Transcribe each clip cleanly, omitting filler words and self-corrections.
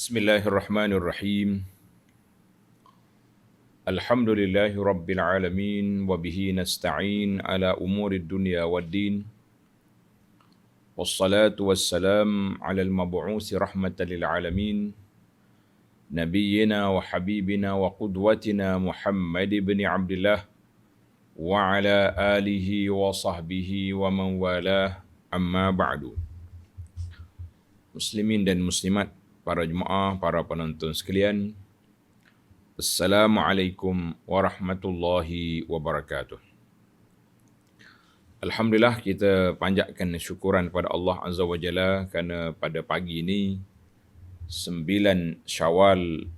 Bismillahirrahmanirrahim. Alhamdulillahi rabbil alamin wa bihi nasta'in ala umurid dunya waddin. Wassalatu wassalam ala al-mab'usi rahmatan lil alamin. Nabiyyina wa habibina wa qudwatina Muhammad ibn Abdullah wa ala alihi wa sahbihi wa man walah, amma ba'du. Muslimin dan muslimat, para jemaah, para penonton sekalian, Assalamualaikum warahmatullahi wabarakatuh. Alhamdulillah, kita panjatkan syukuran kepada Allah Azza wa Jalla kerana pada pagi ini 9 Syawal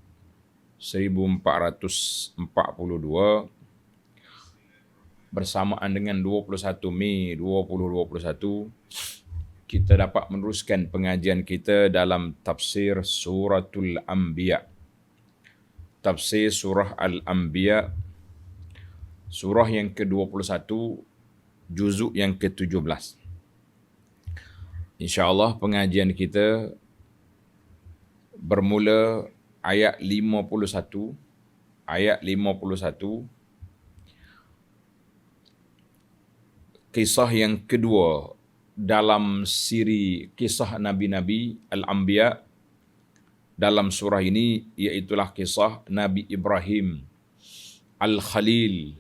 1442 bersamaan dengan 21 Mei 2021, kita dapat meneruskan pengajian kita dalam tafsir Suratul Anbiya. Tafsir surah Al-Anbiya, surah yang ke-21, juzuk yang ke-17. InsyaAllah pengajian kita bermula ayat 51. Ayat 51, kisah yang kedua dalam siri kisah Nabi-Nabi Al-Anbiya dalam surah ini, iaitulah kisah Nabi Ibrahim Al-Khalil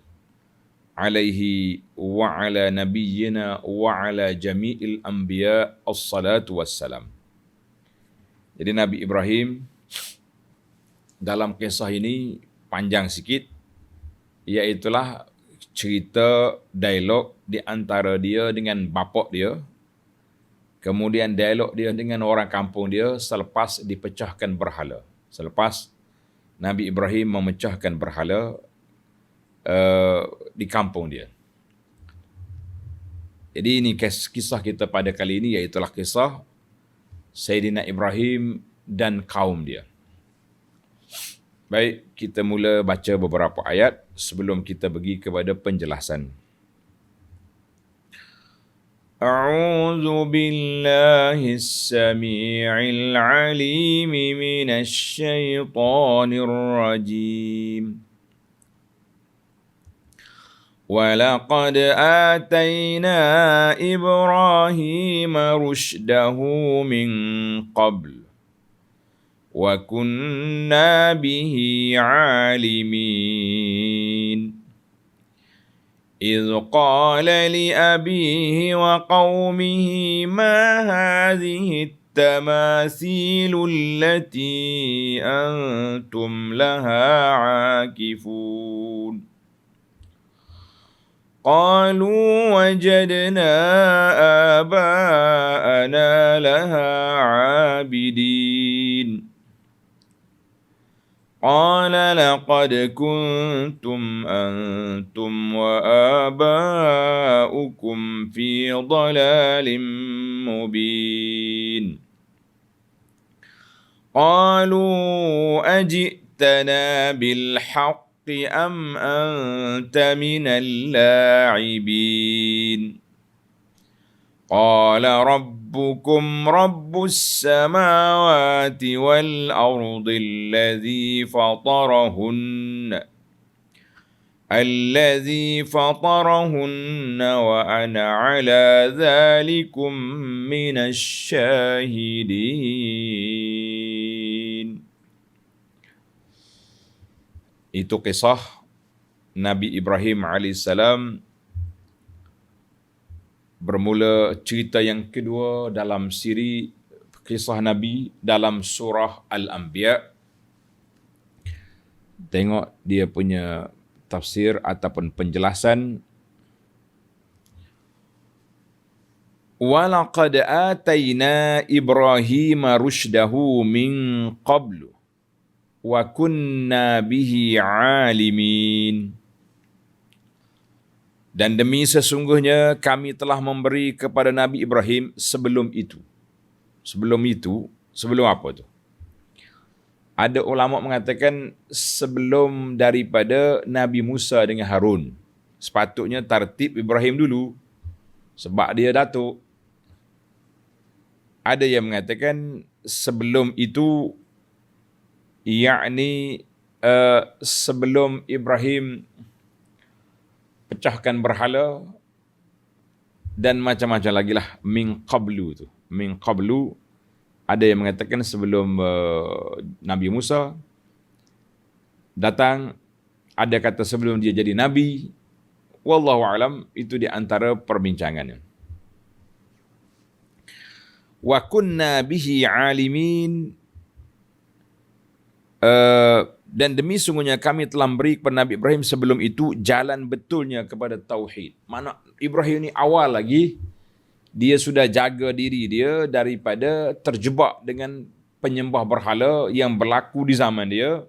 alaihi wa ala nabiyyina wa ala jami'il anbiya as-salatu wassalam. Jadi Nabi Ibrahim dalam kisah ini panjang sikit, iaitulah cerita dialog di antara dia dengan bapa dia, kemudian dialog dia dengan orang kampung dia selepas dipecahkan berhala. Selepas Nabi Ibrahim memecahkan berhala di kampung dia. Jadi ini kisah kita pada kali ini, iaitulah kisah Sayyidina Ibrahim dan kaum dia. Baik, kita mula baca beberapa ayat sebelum kita pergi kepada penjelasan. أعوذ بالله السميع العليم من الشيطان الرجيم ولقد آتينا إبراهيم رشده من قبل وكنا به عالمين إذ قال لأبيه وقومه ما هذه التماثيل التي أنتم لها عاكفون قالوا وجدنا آباءنا لها عابدين قال لقد كنتم أنتم وآباؤكم في ضلال مبين قالوا أجئتنا بالحق أم أنت من اللاعبين قال ربكم رب السماوات والأرض الذي فطرهن وأنا على ذلكم من الشاهدين. Itu kisah Nabi Ibrahim alaihissalam, bermula cerita yang kedua dalam siri kisah Nabi dalam surah Al-Anbiya. Tengok dia punya tafsir ataupun penjelasan. وَلَقَدْ آتَيْنَا إِبْرَاهِيمَ رُشْدَهُ مِنْ قَبْلُ وَكُنَّا بِهِ عَالِمِينَ. Dan demi sesungguhnya kami telah memberi kepada Nabi Ibrahim sebelum itu. Sebelum apa tu? Ada ulama mengatakan sebelum daripada Nabi Musa dengan Harun. Sepatutnya tartib Ibrahim dulu, sebab dia datuk. Ada yang mengatakan sebelum itu yakni sebelum Ibrahim pecahkan berhala dan macam-macam lagi lah min qablu tu. Min qablu ada yang mengatakan sebelum Nabi Musa datang, ada kata sebelum dia jadi nabi. Wallahu alam, itu di antara perbincangannya. Wa kunna bihi alimin, dan demi sungguhnya kami telah beri kepada Nabi Ibrahim sebelum itu jalan betulnya kepada tauhid. Mana Ibrahim ni awal lagi dia sudah jaga diri dia daripada terjebak dengan penyembah berhala yang berlaku di zaman dia,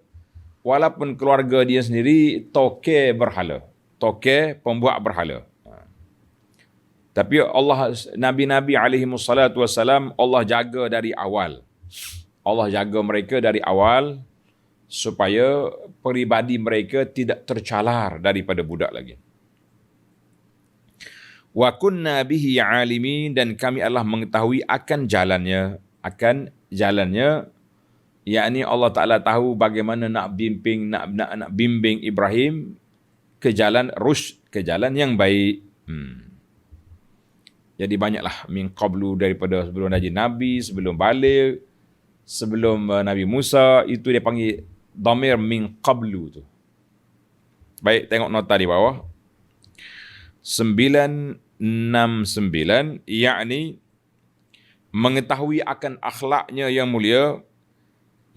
walaupun keluarga dia sendiri toke berhala, toke pembuat berhala. Tapi Allah, Nabi-Nabi alaihi wassalatu wassalam, Allah jaga dari awal. Allah jaga mereka dari awal supaya peribadi mereka tidak tercalar daripada budak lagi. Wa kunna bihi alimin, dan kami adalah mengetahui akan jalannya, yakni Allah Taala tahu bagaimana nak bimbing Ibrahim ke jalan rusyd, ke jalan yang baik. Jadi banyaklah min qablu, daripada sebelum jadi nabi, sebelum balik, sebelum Nabi Musa, itu dia panggil dhamir min qablu tu. Baik, tengok nota di bawah. 969, yakni mengetahui akan akhlaknya yang mulia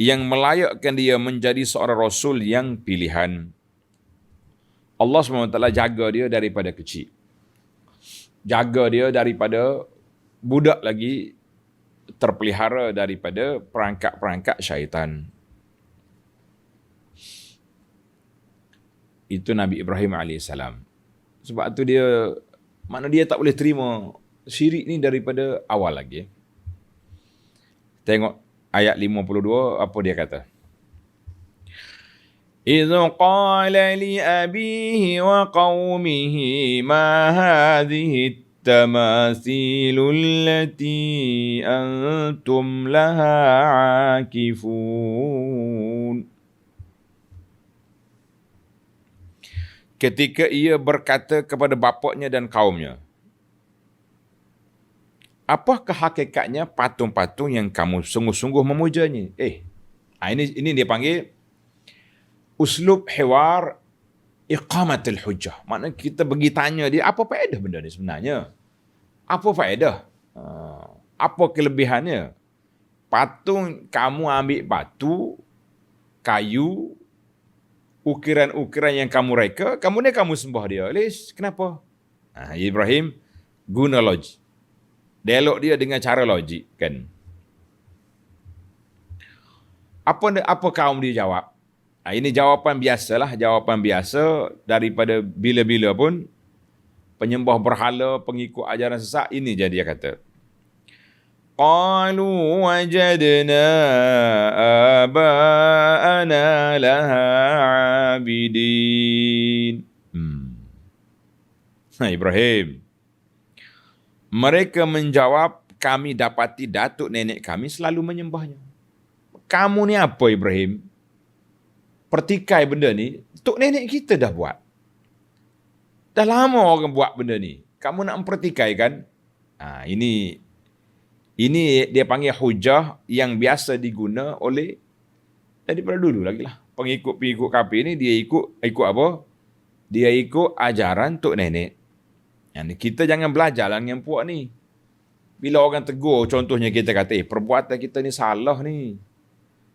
yang melayakkan dia menjadi seorang rasul yang pilihan. Allah SWT jaga dia daripada kecil. Jaga dia daripada budak lagi, terpelihara daripada perangkap-perangkap syaitan. Itu Nabi Ibrahim AS. Sebab tu dia, makna dia tak boleh terima syirik ni daripada awal lagi. Tengok ayat 52, apa dia kata? إِذْ قَالَ لِأَبِيهِ وَقَوْمِهِ مَا هَذِهِ التَّمَاثِيلُ الَّتِي أَنْتُمْ لَهَا عَاكِفُونَ. Ketika ia berkata kepada bapaknya dan kaumnya, apakah hakikatnya patung-patung yang kamu sungguh-sungguh memujanya? Ini dia panggil uslub hiwar iqamatul hujjah. Maknanya kita pergi tanya dia, apa faedah benda ni sebenarnya? Apa faedah? Apa kelebihannya? Patung, kamu ambil batu, kayu, ukiran-ukiran yang kamu reka, kamu sembah dia. Lish, kenapa? Ibrahim guna logik. Dialog dia dengan cara logik, kan? Apa kaum dia jawab? Ini jawapan biasalah, jawapan biasa daripada bila-bila pun penyembah berhala, pengikut ajaran sesat. Ini je dia kata. Qalu wajadna aba'ana laha abidin. Ibrahim, mereka menjawab, kami dapati datuk nenek kami selalu menyembahnya. Kamu ni apa Ibrahim? Pertikai benda ni, tok nenek kita dah buat. Dah lama orang buat benda ni. Kamu nak mempertikai kan? Ini dia panggil hujah yang biasa diguna oleh daripada dulu lagi lah. Pengikut-pengikut kafir ni dia ikut apa? Dia ikut ajaran tok nenek. Yang kita jangan belajar lah dengan puak ni. Bila orang tegur, contohnya kita kata, perbuatan kita ni salah ni.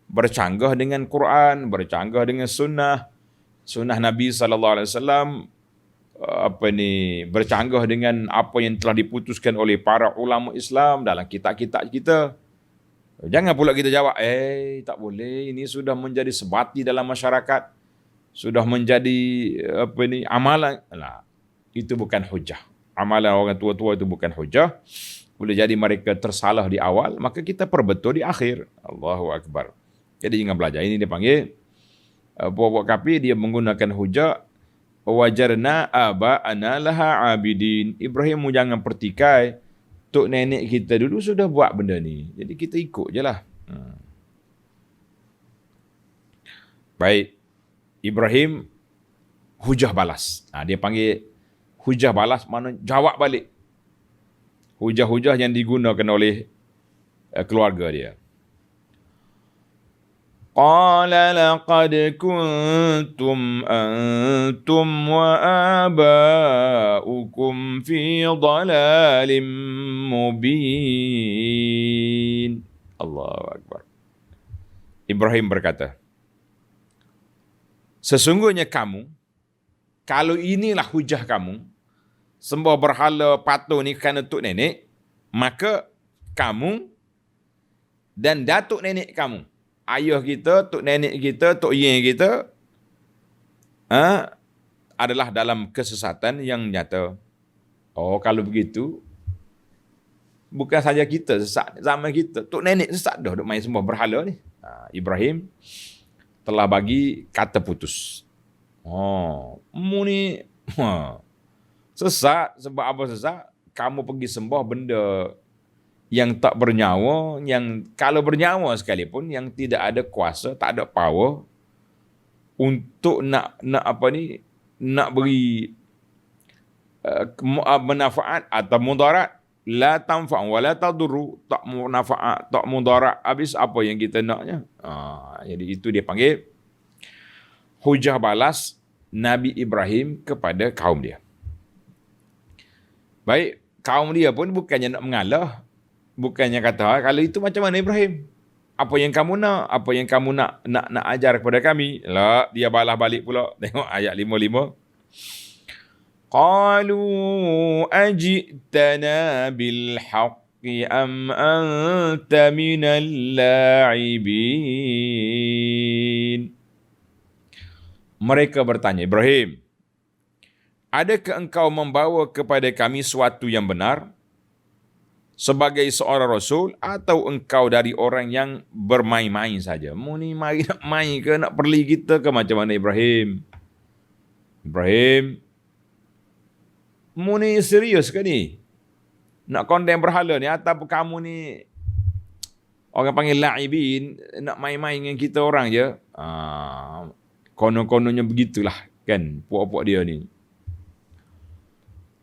Bercanggah dengan Quran, bercanggah dengan sunnah Nabi SAW, bercanggah dengan apa yang telah diputuskan oleh para ulama Islam dalam kitab-kitab kita. Jangan pula kita jawab, tak boleh, ini sudah menjadi sebati dalam masyarakat, sudah menjadi amalan. Itu bukan hujah. Amalan orang tua-tua itu bukan hujah. Boleh jadi mereka tersalah di awal, maka kita perbetul di akhir. Allahu Akbar. Jadi jangan belajar. Ini dia panggil puak-puak kafir, dia menggunakan hujah. Wajarna aba'ana laha abidin. Ibrahim jangan pertikai, tok nenek kita dulu sudah buat benda ni, jadi kita ikut je lah. Baik, Ibrahim hujah balas. Dia panggil hujah balas, mana jawab balik. Hujah-hujah yang digunakan oleh keluarga dia. Qala laqad kuntum antum wa aba'ukum fi dhalalin mubin. Allahu Akbar. Ibrahim berkata, sesungguhnya kamu, kalau inilah hujah kamu, sembah berhala patung ni kerana tok nenek, maka kamu dan datuk nenek kamu, ayah kita, tok nenek kita, tok yin kita, adalah dalam kesesatan yang nyata. Oh, kalau begitu, bukan saja kita sesat, zaman kita, tok nenek sesat dah duk main sembah berhala ni. Ibrahim telah bagi kata putus. Mu ni sesat. Sebab apa sesat? Kamu pergi sembah benda yang tak bernyawa, yang kalau bernyawa sekalipun, yang tidak ada kuasa, tak ada power untuk nak beri manfaat atau mudarat. La tanfa' wa la tadurru, tak manfaat, tak mudarat. Habis apa yang kita naknya? Jadi itu dia panggil hujah balas Nabi Ibrahim kepada kaum dia. Baik, kaum dia pun bukannya nak mengalah, bukannya kata, kalau itu macam mana Ibrahim? Apa yang kamu nak? Apa yang kamu nak ajar kepada kami? Lah, dia balas balik pula. Tengok ayat 55. Qalu ajitana bil haqqi am anta minal la'ibin. Mereka bertanya, Ibrahim, adakah engkau membawa kepada kami suatu yang benar sebagai seorang rasul, atau engkau dari orang yang bermain-main saja? Mu ni mari nak main ke, nak perli kita ke, macam mana Ibrahim? Ibrahim, mu ni serius ke ni? Nak condemn berhala ni, atau kamu ni orang panggil la'ibin, nak main-main dengan kita orang je? Konon-kononnya begitulah kan, puak-puak dia ni.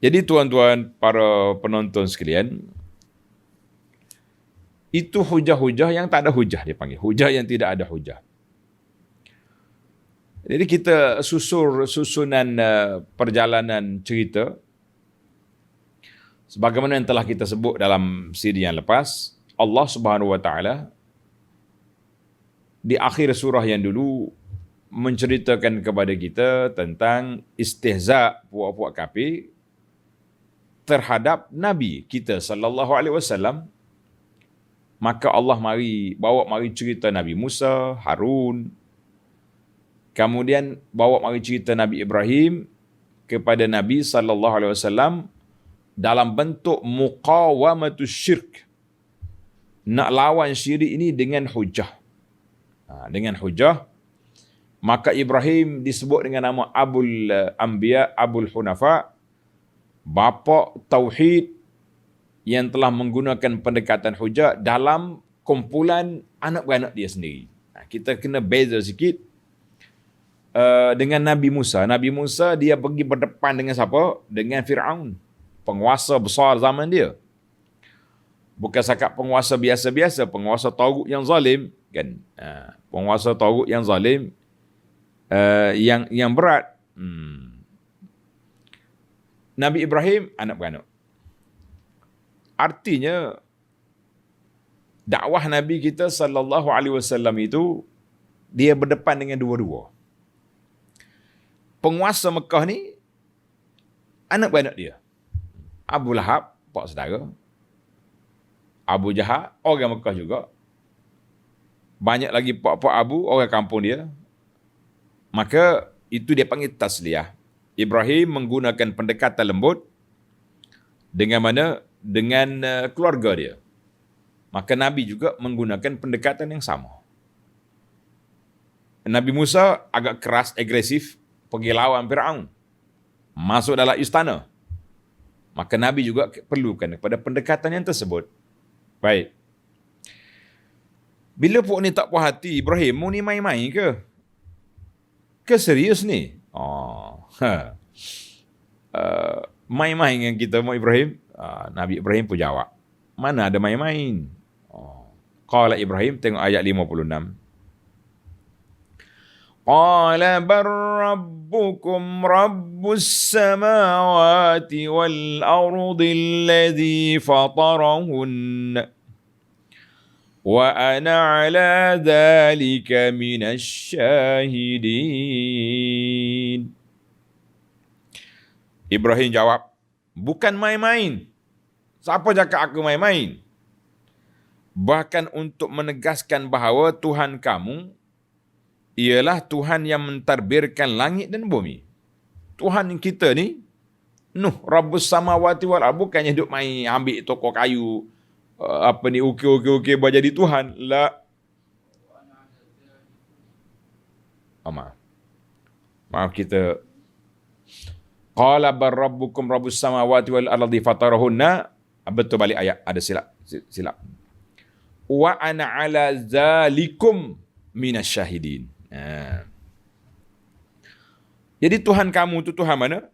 Jadi tuan-tuan, para penonton sekalian, itu hujah-hujah yang tak ada hujah dia panggil. Hujah yang tidak ada hujah. Jadi kita susunan perjalanan cerita, sebagaimana yang telah kita sebut dalam siri yang lepas, Allah Subhanahu Wa Taala di akhir surah yang dulu menceritakan kepada kita tentang istihza puak-puak kafir terhadap Nabi kita sallallahu alaihi wasallam. Maka Allah mari cerita Nabi Musa, Harun, kemudian mari cerita Nabi Ibrahim kepada Nabi sallallahu alaihi wasallam dalam bentuk muqawamatus syirk. Nak lawan syirik ini dengan hujah. Dengan hujah, maka Ibrahim disebut dengan nama Abul Anbiya, Abul Hunafa, bapa tauhid, yang telah menggunakan pendekatan hujah dalam kumpulan anak-beranak dia sendiri. Kita kena beza sikit dengan Nabi Musa. Nabi Musa dia pergi berdepan dengan siapa? Dengan Fir'aun, penguasa besar zaman dia. Bukan sakat penguasa biasa-biasa, penguasa tagut yang zalim kan. Penguasa tagut yang zalim, yang berat. Nabi Ibrahim anak beranak. Artinya dakwah Nabi kita sallallahu alaihi wasallam itu dia berdepan dengan dua-dua. Penguasa Mekah ni anak beranak dia. Abu Lahab, pak saudara. Abu Jahal, orang Mekah juga. Banyak lagi pak-pak Abu, orang kampung dia. Maka itu dia panggil tasliyah. Ibrahim menggunakan pendekatan lembut dengan mana? Dengan keluarga dia. Maka Nabi juga menggunakan pendekatan yang sama. Nabi Musa agak keras, agresif, pergi lawan Fir'aun, masuk dalam istana. Maka Nabi juga perlukan kepada pendekatan yang tersebut. Baik. Bila puak ni tak puas hati, Ibrahim, mu ni main-main ke? ke serius ni? Main-main dengan kita mau Ibrahim? Nabi Ibrahim pun jawab, mana ada main-main. Qala Ibrahim, tengok ayat 56. Qala bar rabbukum rabbus samawati wal ardi alladhi fatarahunna wa ana ala dhalika minasy syahidin. Ibrahim jawab, bukan main-main. Siapa cakap aku main-main? Bahkan untuk menegaskan bahawa Tuhan kamu ialah Tuhan yang mentadbirkan langit dan bumi. Tuhan kita ni, Rabbus samawati wal ardi, bukannya duk main ambil tokok kayu, ukir buat jadi Tuhan. La. Maaf kita. Qala bar rabbukum rabbus samawati wal ardi fatarahunna. Betul balik ayat, ada silap. Wa ana ala zalikum minasyahidin. Jadi Tuhan kamu itu Tuhan mana?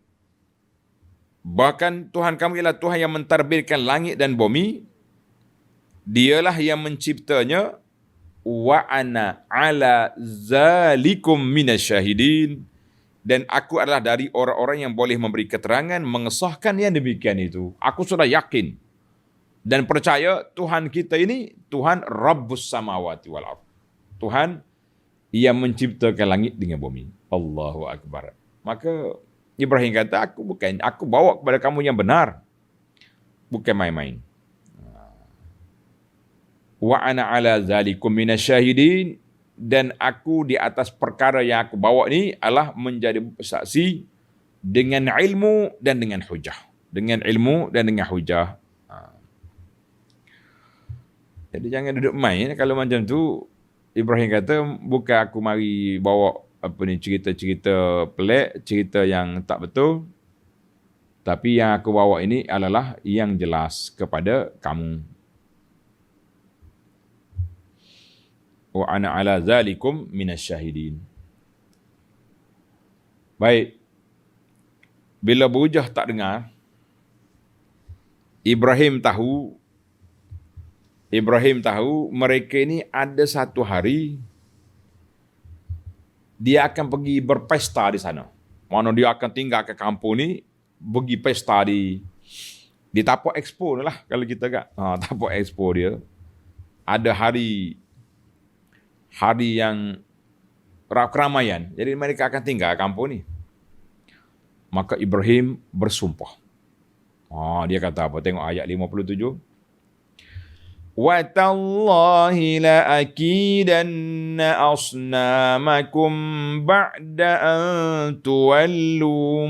Bahkan Tuhan kamu ialah Tuhan yang mentadbirkan langit dan bumi. Dialah yang menciptanya. Wa ana ala zalikum minasyahidin. Dan aku adalah dari orang-orang yang boleh memberi keterangan, mengesahkan yang demikian itu. Aku sudah yakin dan percaya Tuhan kita ini Tuhan Rabbus samawati wal ardh. Tuhan yang menciptakan langit dengan bumi. Allahu Akbar. Maka Ibrahim kata, aku bawa kepada kamu yang benar. Bukan main-main. Wa ana ala zalikum minasyahidin. Dan aku di atas perkara yang aku bawa ni adalah menjadi saksi dengan ilmu dan dengan hujah. Dengan ilmu dan dengan hujah. Jadi jangan duduk main. Kalau macam tu, Ibrahim kata, bukan aku mari bawa cerita-cerita pelik, cerita yang tak betul. Tapi yang aku bawa ini adalah yang jelas kepada kamu. Wa ana ala zalikum minasyahidin. Baik. Bila berhujah tak dengar, Ibrahim tahu mereka ini ada satu hari dia akan pergi berpesta di sana. Mana dia akan tinggal ke kampung ni, pergi pesta di Tapak Expo lah kalau kita kat. Tapak Expo dia. Ada hari yang keramaian. Jadi mereka akan tinggal kampung ni. Maka Ibrahim bersumpah. Dia kata apa? Tengok ayat 57. Wa tallahi la akidanna asnamakum ba'da an tuwallu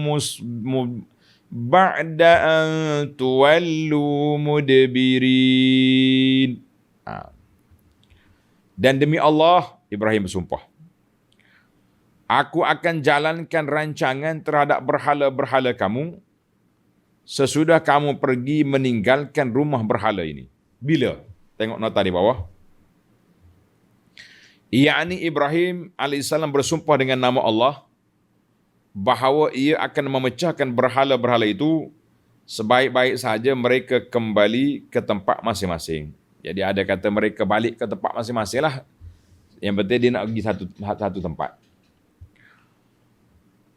mudbirin. Dan demi Allah, Ibrahim bersumpah, aku akan jalankan rancangan terhadap berhala-berhala kamu sesudah kamu pergi meninggalkan rumah berhala ini. Bila? Tengok nota di bawah. Iaitu Ibrahim AS bersumpah dengan nama Allah bahawa ia akan memecahkan berhala-berhala itu sebaik-baik sahaja mereka kembali ke tempat masing-masing. Jadi ada kata mereka balik ke tempat masing-masing lah. Yang penting dia nak pergi satu tempat.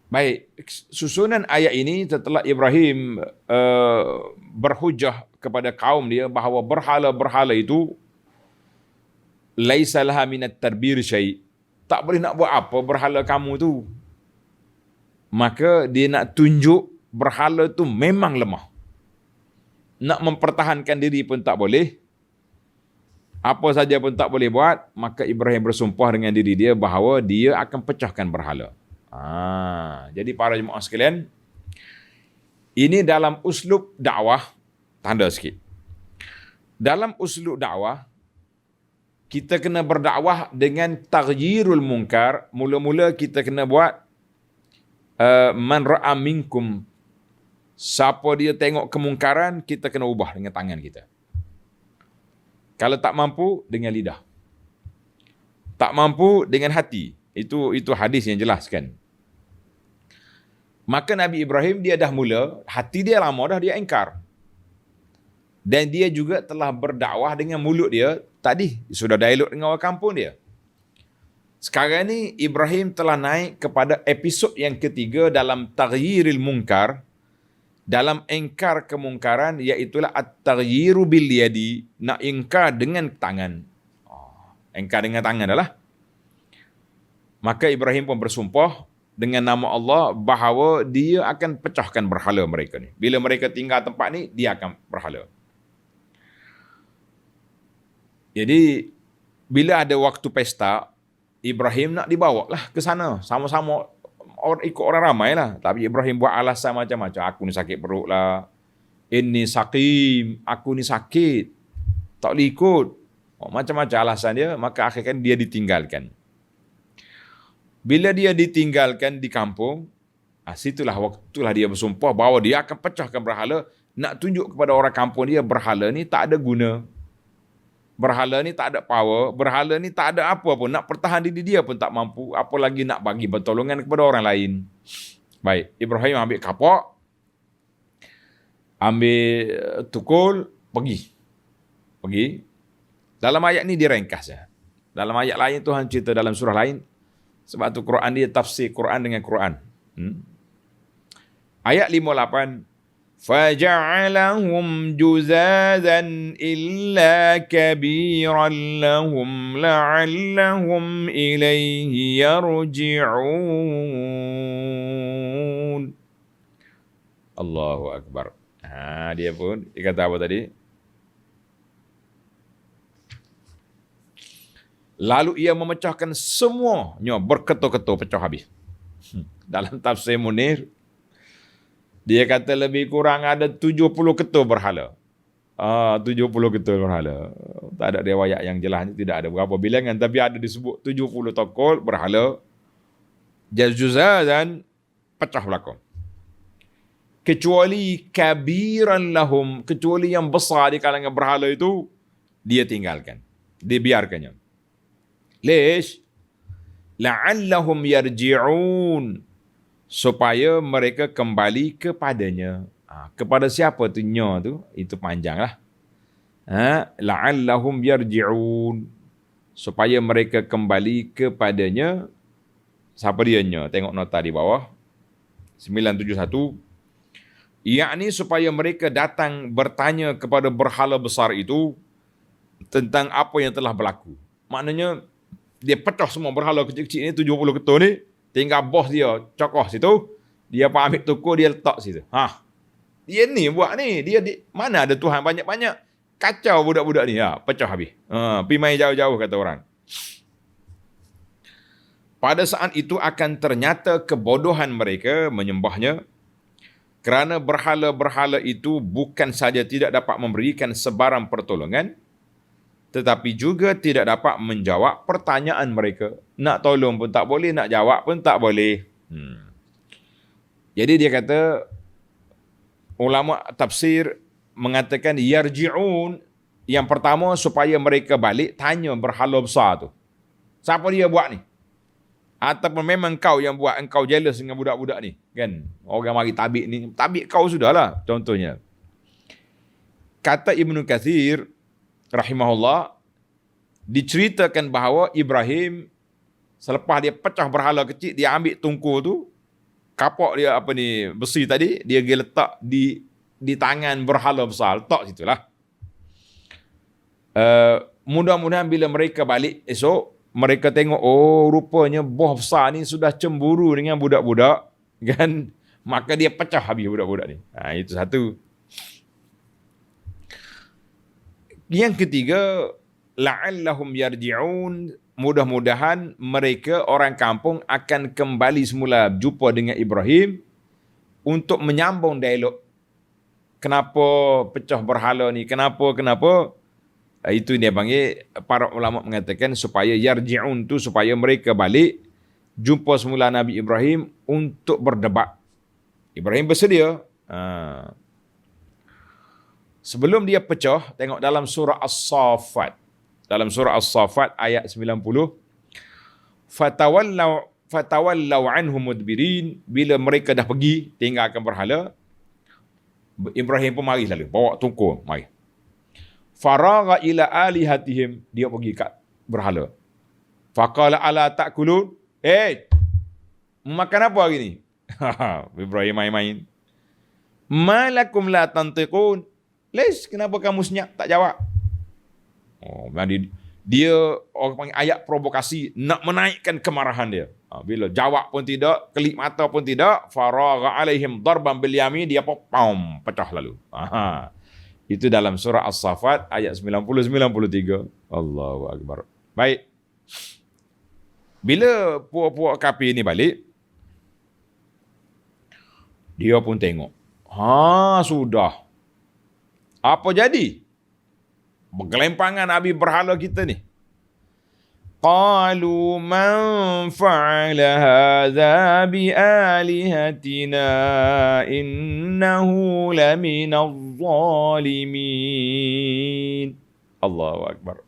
Baik, susunan ayat ini setelah Ibrahim berhujah kepada kaum dia bahawa berhala-berhala itu laisa laha minat tadbir syai'. Tak boleh nak buat apa berhala kamu tu. Maka dia nak tunjuk berhala tu memang lemah. Nak mempertahankan diri pun tak boleh. Apa saja pun tak boleh buat. Maka Ibrahim bersumpah dengan diri dia bahawa dia akan pecahkan berhala. Jadi para jemaah sekalian, ini dalam uslub dakwah, tanda sikit. Dalam uslub dakwah, kita kena berdakwah dengan taghyirul munkar. Mula-mula kita kena buat man ra'a minkum. Siapa dia tengok kemungkaran, kita kena ubah dengan tangan kita. Kalau tak mampu, dengan lidah. Tak mampu, dengan hati. Itu hadis yang jelaskan. Maka Nabi Ibrahim dia dah mula, hati dia lama dah dia engkar. Dan dia juga telah berdakwah dengan mulut dia, tadi sudah dialog dengan orang kampung dia. Sekarang ni Ibrahim telah naik kepada episod yang ketiga dalam taghyiril munkar, dalam engkar kemungkaran, iaitulah at-taghyiru bil yadi, nak engkar dengan tangan. Engkar dengan tangan adalah. Maka Ibrahim pun bersumpah dengan nama Allah bahawa dia akan pecahkan berhala mereka ni. Bila mereka tinggal tempat ni, dia akan berhala. Jadi, bila ada waktu pesta, Ibrahim nak dibawa lah ke sana. Sama-sama ikut orang ramai lah. Tapi Ibrahim buat alasan macam-macam. Aku ni sakit perut lah. Ini sakim. Aku ni sakit. Tak boleh ikut. Macam-macam alasan dia. Maka akhirnya dia ditinggalkan. Bila dia ditinggalkan di kampung, situlah waktulah dia bersumpah bahawa dia akan pecahkan berhala, nak tunjuk kepada orang kampung dia, berhala ni tak ada guna. Berhala ni tak ada power, berhala ni tak ada apa pun, nak pertahan diri dia pun tak mampu, apa lagi nak bagi pertolongan kepada orang lain. Baik, Ibrahim ambil kapak, ambil tukul, pergi. Dalam ayat ni diringkas ya. Dalam ayat lain Tuhan cerita dalam surah lain. Sebab tu Quran dia tafsir Quran dengan Quran. Ayat 58. فَجَعَلَهُمْ جُزَازًا إِلَّا كَبِيرًا لَهُمْ لَعَلَّهُمْ إِلَيْهِ يَرْجِعُونَ. Allahu Akbar. Dia pun, dia kata apa tadi? Lalu ia memecahkan semuanya, berketul-ketul pecah habis. Dalam tafsir Munir, dia kata lebih kurang ada 70 ketul berhala. 70 ketul berhala. Tak ada riwayat yang jelas, tidak ada berapa bilangan, tapi ada disebut 70 tokol berhala. Jazuzah dan pecah belakang. Kecuali kabiran lahum, kecuali yang besar di kalangan berhala itu, dia tinggalkan. Dibiarkannya. Lish? La'allahum yarji'un. Supaya mereka kembali kepadanya. Kepada siapa tu nya tu? Itu panjang lah. La'allahum yarji'un. Supaya mereka kembali kepadanya. Siapa dia nya? Tengok nota di bawah. 971. Yakni supaya mereka datang bertanya kepada berhala besar itu tentang apa yang telah berlaku. Maknanya, dia pecah semua berhala kecil-kecil ni, 70 ketul ni, tinggal bos dia cokoh situ, dia pun ambil tukur, dia letak situ. Dia ni buat ni, mana ada Tuhan banyak-banyak, kacau budak-budak ni, pecah habis. Pergi main jauh-jauh kata orang. Pada saat itu akan ternyata kebodohan mereka menyembahnya, kerana berhala-berhala itu bukan saja tidak dapat memberikan sebarang pertolongan, tetapi juga tidak dapat menjawab pertanyaan mereka. Nak tolong pun tak boleh, nak jawab pun tak boleh. Jadi dia kata, ulama tafsir mengatakan yarji'un, yang pertama supaya mereka balik tanya berhala besar tu. Siapa dia buat ni? Ataupun memang kau yang buat, engkau jealous dengan budak-budak ni. Kan? Orang mari tabik ni, tabik kau sudahlah, contohnya. Kata Ibnu Katsir, rahimahullah, diceritakan bahawa Ibrahim selepas dia pecah berhala kecil, dia ambil tungku tu, kapak dia besi tadi, dia pergi letak di tangan berhala besar, letak situlah. Mudah-mudahan bila mereka balik esok, mereka tengok, rupanya bos besar ni sudah cemburu dengan budak-budak, kan? Maka dia pecah habis budak-budak ni. Itu satu. Yang ketiga, la'allahum yarji'un, mudah-mudahan mereka orang kampung akan kembali semula jumpa dengan Ibrahim untuk menyambung dialog. Kenapa pecah berhala ni? Kenapa? Itu dia panggil, para ulama mengatakan supaya yarji'un tu, supaya mereka balik jumpa semula Nabi Ibrahim untuk berdebat. Ibrahim bersedia. Sebelum dia pecah, tengok dalam surah As-Saffat. Dalam surah As-Saffat ayat 90. Fatawallaw anhum mudbirin. Bila mereka dah pergi tinggalkan berhala, Ibrahim pun mari lalu bawa tungku, mari. Faragha ila alihatihim, dia pergi kat berhala. Faqala ala ta'kulun, makan apa hari ni? Ibrahim main-main. Malakum la tantiqun, kenapa kamu senyap tak jawab? Dia orang panggil ayat provokasi, nak menaikkan kemarahan dia. Bila jawab pun tidak, kelip mata pun tidak, faragha alaihim darban bil yamin, dia pecah lalu. Itu dalam surah As-Saffat ayat 90-93. Allahu Akbar. Baik. Bila puak-puak kafir ni balik, dia pun tengok. Sudah. Apa jadi? Bergelempangan Nabi berhala kita ni. Qalu man fa'ala hadha bi alihatina innahu laminadh zalimin. Allahu Akbar.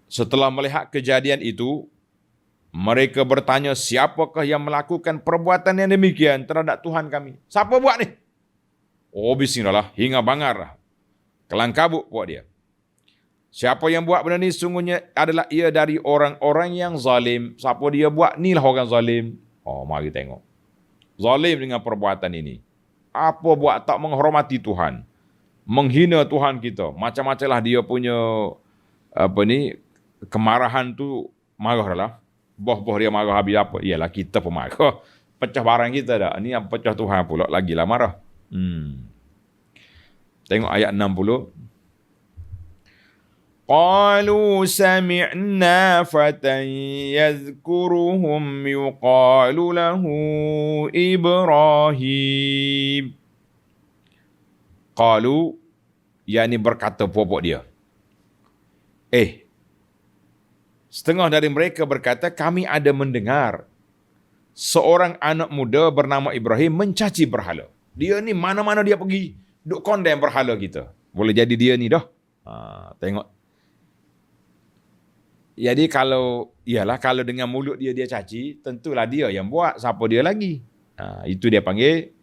Setelah melihat kejadian itu, mereka bertanya, siapakah yang melakukan perbuatan yang demikian terhadap Tuhan kami? Siapa buat ni? Bismillah, hingga bangar. Kelang kabut buat dia. Siapa yang buat benda ni sungguhnya adalah ia dari orang-orang yang zalim. Siapa dia buat? Inilah orang zalim. Mari tengok. Zalim dengan perbuatan ini. Apa buat tak menghormati Tuhan? Menghina Tuhan kita. Macam-macam lah dia punya kemarahan tu, marah lah. Boh-boh dia marah habis apa? Ialah kita pun marah. Pecah barang kita dah. Ni yang pecah Tuhan pula. Lagilah marah. Tengok ayat 60. Qalu sami'na fatan yadhkuruhum yuqalu lahu Ibrahim. Qalu, yakni berkata puak-puak dia. Setengah dari mereka berkata, kami ada mendengar seorang anak muda bernama Ibrahim mencaci berhala. Dia ni mana-mana dia pergi, duk condemn berhala kita. Boleh jadi dia ni dah. Tengok. Jadi kalau dengan mulut dia caci, tentulah dia yang buat, siapa dia lagi. Itu dia panggil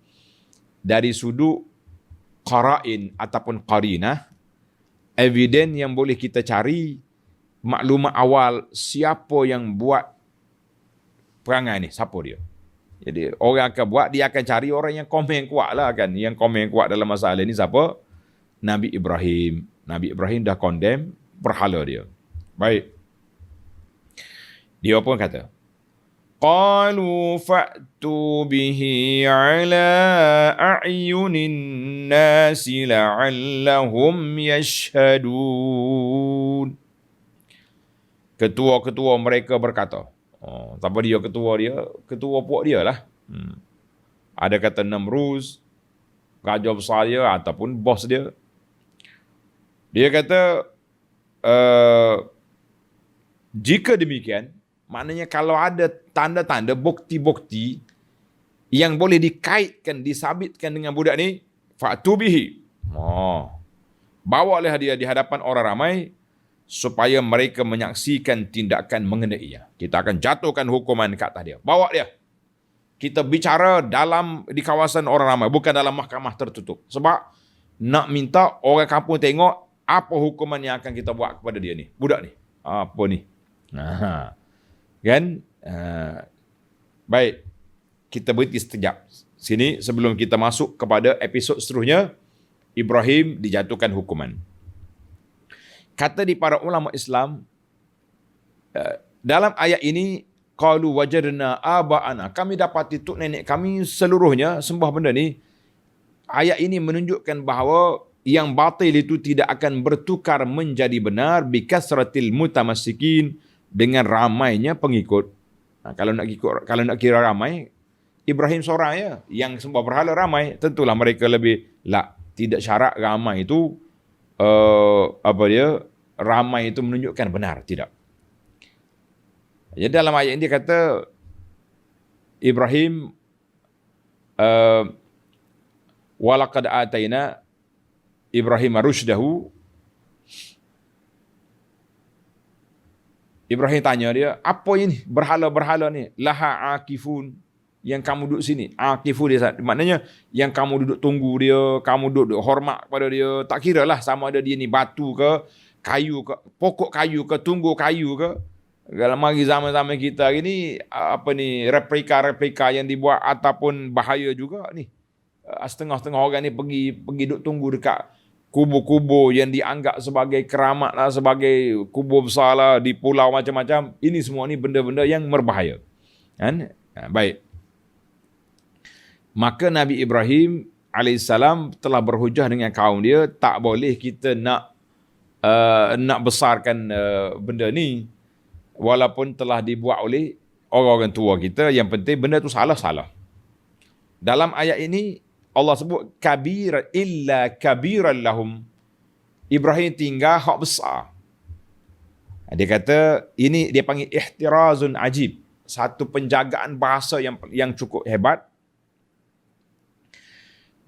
dari sudut qara'in ataupun qarinah, evidence yang boleh kita cari, maklumat awal siapa yang buat perangai ni, siapa dia. Jadi orang akan buat, dia akan cari orang yang komen kuat lah kan. Yang komen kuat dalam masalah ni siapa? Nabi Ibrahim. Nabi Ibrahim dah condemn berhala dia. Baik. Dia pun kata, qalu fa'tu bihi ala a'yunin nasi la'allahum yashhadun. Ketua-ketua mereka berkata, siapa dia ketua dia? Ketua puak dia lah. Ada kata Namruz, raja besar dia ataupun bos dia. Dia kata, jika demikian, maknanya kalau ada tanda-tanda, bukti-bukti yang boleh dikaitkan, disabitkan dengan budak ni, fa'tu bihi. Bawalah dia di hadapan orang ramai, supaya mereka menyaksikan tindakan mengenainya. Kita akan jatuhkan hukuman ke atas dia. Bawa dia. Kita bicara di kawasan orang ramai, bukan dalam mahkamah tertutup. Sebab nak minta orang kampung tengok apa hukuman yang akan kita buat kepada dia ni. Budak ni. Apa ni? Kan? Baik. Kita berhenti sekejap sini sebelum kita masuk kepada episod seterusnya. Ibrahim dijatuhkan hukuman. Kata di para ulama Islam, dalam ayat ini, qalu wajadna aba'ana, kami dapati tok nenek kami seluruhnya sembah benda ni. Ayat ini menunjukkan bahawa yang batil itu tidak akan bertukar menjadi benar bikasratil mutamassikin, dengan ramainya pengikut. Kalau nak kira ramai, Ibrahim seorang ya, yang sembah berhala ramai, tentulah mereka lebih tidak syarat ramai itu ramai itu menunjukkan benar, tidak. Jadi dalam ayat ini dia kata Ibrahim walaqad ataina Ibrahim rusydahu, Ibrahim tanya dia, apa ini berhala-berhala ni? Laha akifun, yang kamu duduk sini. Akifun dia, maknanya yang kamu duduk tunggu dia, kamu duduk hormat pada dia. Tak kira lah sama ada dia ni batu ke, kayu ke, pokok kayu ke, tunggu kayu ke. Dalam mari zaman-zaman kita hari ni, apa ni, replika-replika yang dibuat ataupun bahaya juga ni. Setengah-setengah orang ni pergi duduk tunggu dekat kubur-kubur yang dianggap sebagai keramat lah, sebagai kubur besar lah di pulau macam-macam. Ini semua ni benda-benda yang berbahaya. Kan? Baik. Maka Nabi Ibrahim AS telah berhujah dengan kaum dia, tak boleh kita nak besarkan benda ni walaupun telah dibuat oleh orang-orang tua kita. Yang penting benda tu salah-salah. Dalam ayat ini Allah sebut kabira illa kabiran lahum. Ibrahim tinggal hak besar. Dia kata ini dia panggil ihtirazun ajib, satu penjagaan bahasa yang cukup hebat.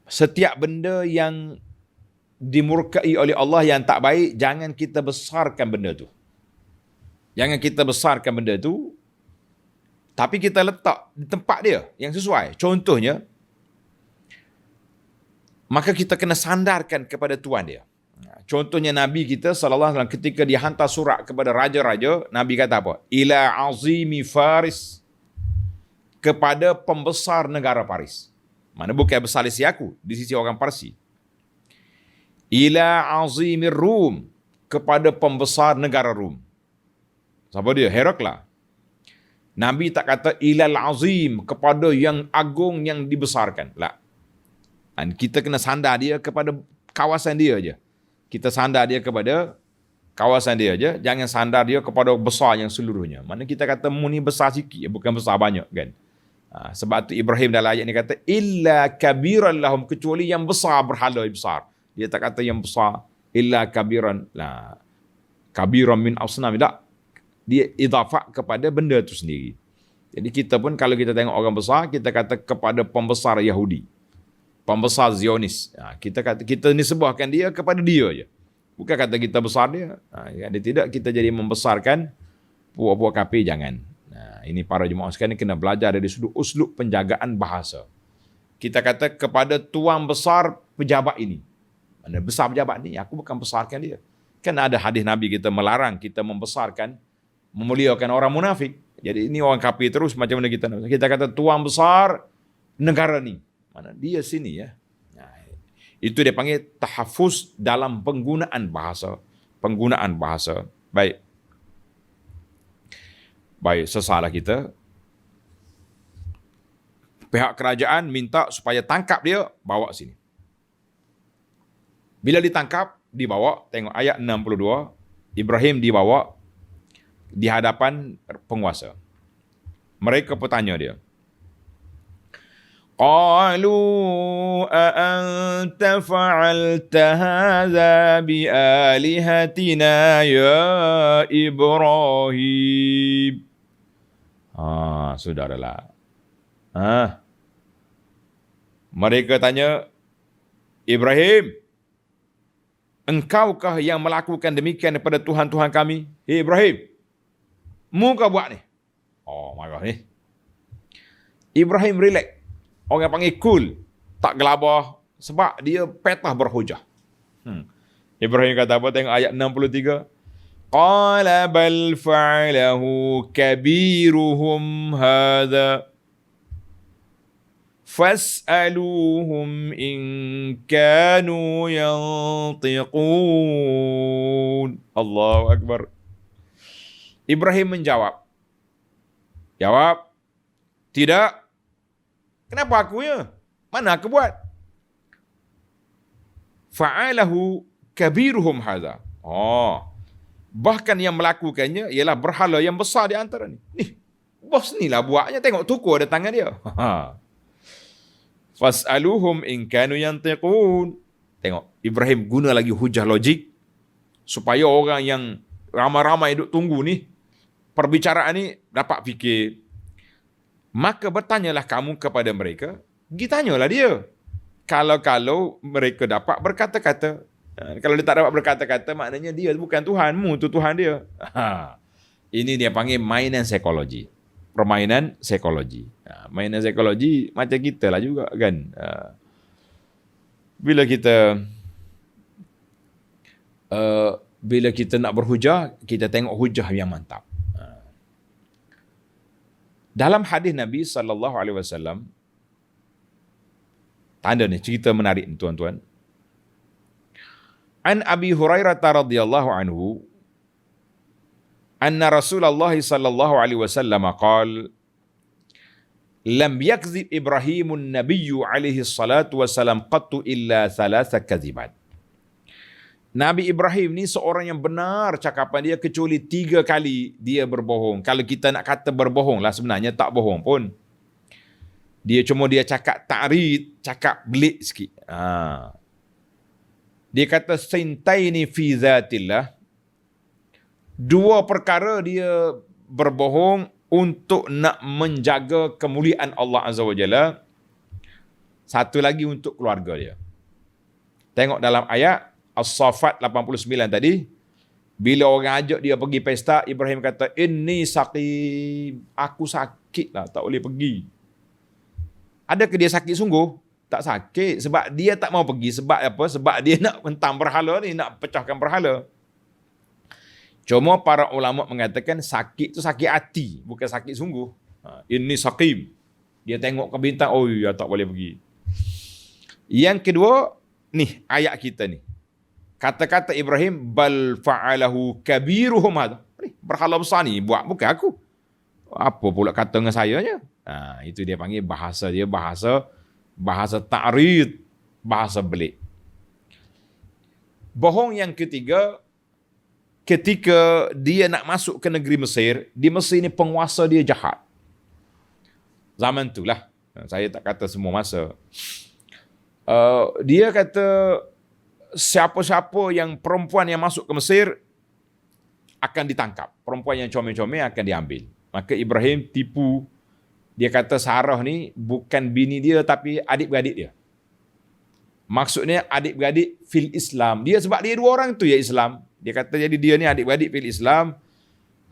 Setiap benda yang dimurkai oleh Allah yang tak baik, jangan kita besarkan benda tu. Jangan kita besarkan benda tu, tapi kita letak di tempat dia yang sesuai. Contohnya, maka kita kena sandarkan kepada Tuhan dia. Contohnya Nabi kita SAW ketika dihantar surat kepada raja-raja, Nabi kata apa? Ila azimi Faris, kepada pembesar negara Paris. Mana bukan besar di sisi aku, di sisi orang Parsi. Ila azimi Rum, kepada pembesar negara Rum. Siapa dia? Herakla. Nabi tak kata ilal azim, kepada yang agung yang dibesarkan. Tak. Dan kita kena sandar dia kepada kawasan dia aja. Kita sandar dia kepada kawasan dia aja. Jangan sandar dia kepada besar yang seluruhnya. Mana kita kata mu ni besar sikit, bukan besar banyak kan. Sebab tu Ibrahim dalam ayat ni kata illa kabiran lahum, kecuali yang besar berhala yang besar. Dia tak kata yang besar illa kabiran lah. Kabiran min asnam, tak. Dia idafah kepada benda tu sendiri. Jadi kita pun kalau kita tengok orang besar, kita kata kepada pembesar Yahudi, pembesar Zionis. Kita nisbahkan dia kepada dia je. Bukan kata kita besar dia. Dia tidak, kita jadi membesarkan puak-puak kafir, jangan. Ini para jemaah sekalian kena belajar dari sudut uslub penjagaan bahasa. Kita kata kepada tuan besar pejabat ini. Mana besar pejabat ni, aku bukan besarkan dia. Kan ada hadis Nabi kita melarang kita membesarkan, memuliakan orang munafik. Jadi ini orang kafir terus macam mana kita. Kita kata tuan besar negara ni. Mana dia sini ya. Itu dia panggil tahafuz dalam penggunaan bahasa. Penggunaan bahasa. Baik. Baik, sesalah kita. Pihak kerajaan minta supaya tangkap dia, bawa sini. Bila ditangkap, dibawa, tengok ayat 62, Ibrahim dibawa di hadapan penguasa. Mereka bertanya dia. Qalu a'anta fa'alta hadha bi'alihatina ya Ibrahim. Sudahlah. Mereka tanya, Ibrahim, engkaukah yang melakukan demikian kepada Tuhan-Tuhan kami? Hei Ibrahim, mu kau buat ni? Marah ni. Ibrahim relax. Orang panggil cool. Tak gelabah. Sebab dia petah berhujah. Ibrahim kata apa? Tengok ayat 63. Qala bal fa'alahu kabiruhum hadha. Fas'aluhum in kanu yantiqun. Allahu Akbar. Ibrahim menjawab. Jawab. Tidak. Kenapa aku ya? Mana aku buat? Fa'alahu kabiruhum hadha. Bahkan yang melakukannya ialah berhala yang besar di antara ni. Bos ni lah buatnya. Tengok tuku ada tangan dia. Fas'aluhum in kanu yantiqun. Tengok, Ibrahim guna lagi hujah logik supaya orang yang ramai-ramai duduk tunggu ni, perbicaraan ni dapat fikir. Maka bertanyalah kamu kepada mereka, tanyalah dia. Kalau mereka dapat berkata-kata. Kalau dia tak dapat berkata-kata, maknanya dia bukan Tuhanmu, itu Tuhan dia. Ini dia panggil mainan psikologi. Permainan psikologi. Mainan psikologi macam kita lah juga kan. Bila kita nak berhujah, kita tengok hujah yang mantap. Dalam hadis Nabi SAW, tanda ni, cerita menarik ni tuan-tuan. An Abi Hurairah radhiyallahu anhu, anna Rasulullah sallallahu alaihi wasallam qala, lam yakzib Ibrahimun nabiyyu alaihi salatu wasalam qattu illa thalatha kadzibat. Nabi Ibrahim ni seorang yang benar cakapan dia kecuali 3 kali dia berbohong. Kalau kita nak kata berbohong lah, sebenarnya tak bohong pun. Dia cakap ta'rid, cakap belik sikit. Dia kata sintaini fi zatillah. 2 perkara dia berbohong untuk nak menjaga kemuliaan Allah Azza wa Jalla. 1 lagi untuk keluarga dia. Tengok dalam ayat As-Saffat 89 tadi. Bila orang ajak dia pergi pesta, Ibrahim kata, inni saqim. Aku sakit lah, tak boleh pergi. Adakah dia sakit sungguh? Tak sakit. Sebab dia tak mau pergi. Sebab apa? Sebab dia nak mentang berhala ni, nak pecahkan berhala. Cuma para ulama mengatakan sakit tu sakit hati, bukan sakit sungguh. Ini saqim. Dia tengok ke bintang, oh ya tak boleh pergi. Yang kedua, ni ayat kita ni. Kata-kata Ibrahim, bal fa'alahu kabiruhum hadha. Berhala besar ni buat, bukan aku. Apa pula kata dengan saya je? Itu dia panggil bahasa dia, bahasa ta'rid, bahasa belik. Bohong yang ketiga, ketika dia nak masuk ke negeri Mesir, di Mesir ni penguasa dia jahat. Zaman tu lah, saya tak kata semua masa. Dia kata siapa-siapa yang perempuan yang masuk ke Mesir akan ditangkap. Perempuan yang comel-comel akan diambil. Maka Ibrahim tipu. Dia kata Sarah ni bukan bini dia tapi adik-beradik dia. Maksudnya adik-beradik fil Islam. Dia sebab dia 2 orang tu ya Islam. Dia kata jadi dia ni adik-beradik fil Islam,